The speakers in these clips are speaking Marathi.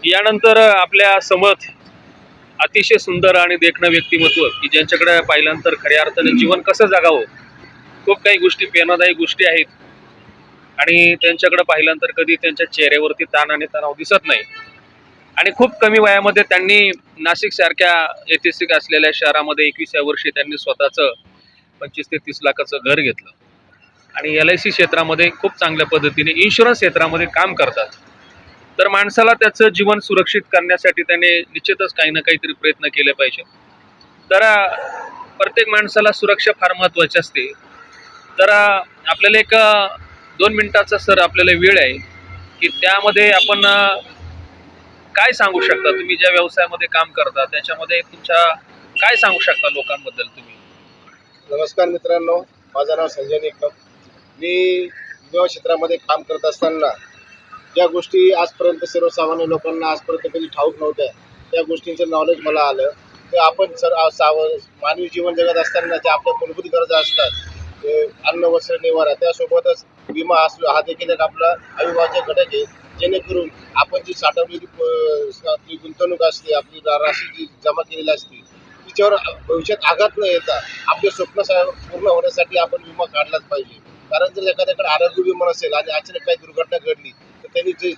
यानंतर आपल्या समोर अतिशय सुंदर आणि देखणं व्यक्तिमत्व की ज्यांच्याकडे पाहिल्यानंतर खऱ्या अर्थाने जीवन कसं जगावं खूप काही गोष्टी प्रेरणादायी गोष्टी आहेत आणि त्यांच्याकडे पाहिल्यानंतर कधी त्यांच्या चेहऱ्यावरती ताण आणि तणाव दिसत नाही आणि खूप कमी वयामध्ये त्यांनी नाशिक सारख्या ऐतिहासिक असलेल्या शहरामध्ये 21व्या वर्षी त्यांनी स्वतःचं 25 ते 30 लाखाचं घर घेतलं आणि LIC क्षेत्रामध्ये खूप चांगल्या पद्धतीने इन्शुरन्स क्षेत्रामध्ये काम करतात। तर माणसाला त्याचं जीवन सुरक्षित करण्यासाठी त्याने निश्चितच काही ना काहीतरी प्रयत्न केले पाहिजे। तर प्रत्येक माणसाला सुरक्षा फार महत्त्वाची असते। तर आपल्याला एक 2 मिनिटाचा सर आपल्याला वेळ आहे की त्यामध्ये आपण काय सांगू शकता, तुम्ही ज्या व्यवसायामध्ये काम करता त्याच्यामध्ये तुमच्या काय सांगू शकता लोकांबद्दल तुम्ही? नमस्कार मित्रांनो, माझं नाव संजय निकम। मी विमा क्षेत्रामध्ये काम करत असताना ज्या गोष्टी आजपर्यंत सर्वसामान्य लोकांना आजपर्यंत कधी ठाऊक नव्हत्या त्या गोष्टींचं नॉलेज मला आलं। ते आपण मानवी जीवन जगत असताना ज्या आपल्या मूलभूत गरजा असतात, ते अन्न वस्त्र निवारा, त्यासोबतच विमा हा देखील एक आपला अविभाज्य घटक आहे। जेणेकरून आपण जी साठवलेली आपली गुंतवणूक असते, आपली राशी जी जमा केलेली असते तिच्यावर भविष्यात आघात न येता आपले स्वप्न पूर्ण होण्यासाठी आपण विमा काढलाच पाहिजे। कारण जर एखाद्याकडे आरोग्य विमा नसेल आणि अचानक काही दुर्घटना घडली तर त्यांनी जे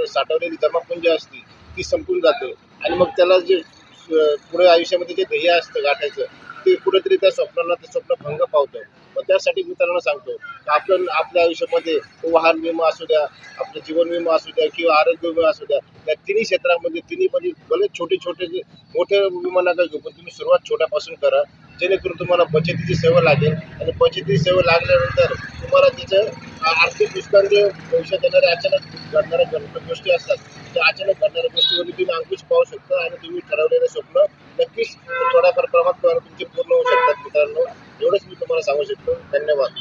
साठवलेली जमापुंजी असते ती संपून जाते आणि मग त्याला जे पुढे आयुष्यामध्ये जे ध्येय असतं गाठायचं ते कुठेतरी त्या स्वप्नांना ते स्वप्न भंग पावतं। मग त्यासाठी मित्रांनो सांगतो की आपण आपल्या आयुष्यामध्ये वाहन विमा असू द्या, आपलं जीवन विमा असू द्या किंवा आरोग्य विमा असू द्या, त्या तिन्ही क्षेत्रामध्ये तिन्हीमध्ये भले छोटे छोटे जे मोठे विमा नका घेऊ, पण तुम्ही सुरुवात छोट्यापासून करा। जेणेकरून तुम्हाला बचतीची सवय लागेल आणि बचतीची सवय लागल्यानंतर तुम्हाला तिचं आर्थिक नुकसान जे भविष्यात येणारे अचानक घडणाऱ्या गोष्टी असतात त्या अचानक घडणाऱ्या गोष्टीवरती तुम्ही अंकुश पाहू शकता आणि तुम्ही ठरवलेले स्वप्न नक्कीच थोड्याफार प्रमाणात तुमचे पूर्ण होऊ शकतात। मित्रांनो, एवढंच मी तुम्हाला सांगू शकतो। धन्यवाद।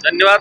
धन्यवाद।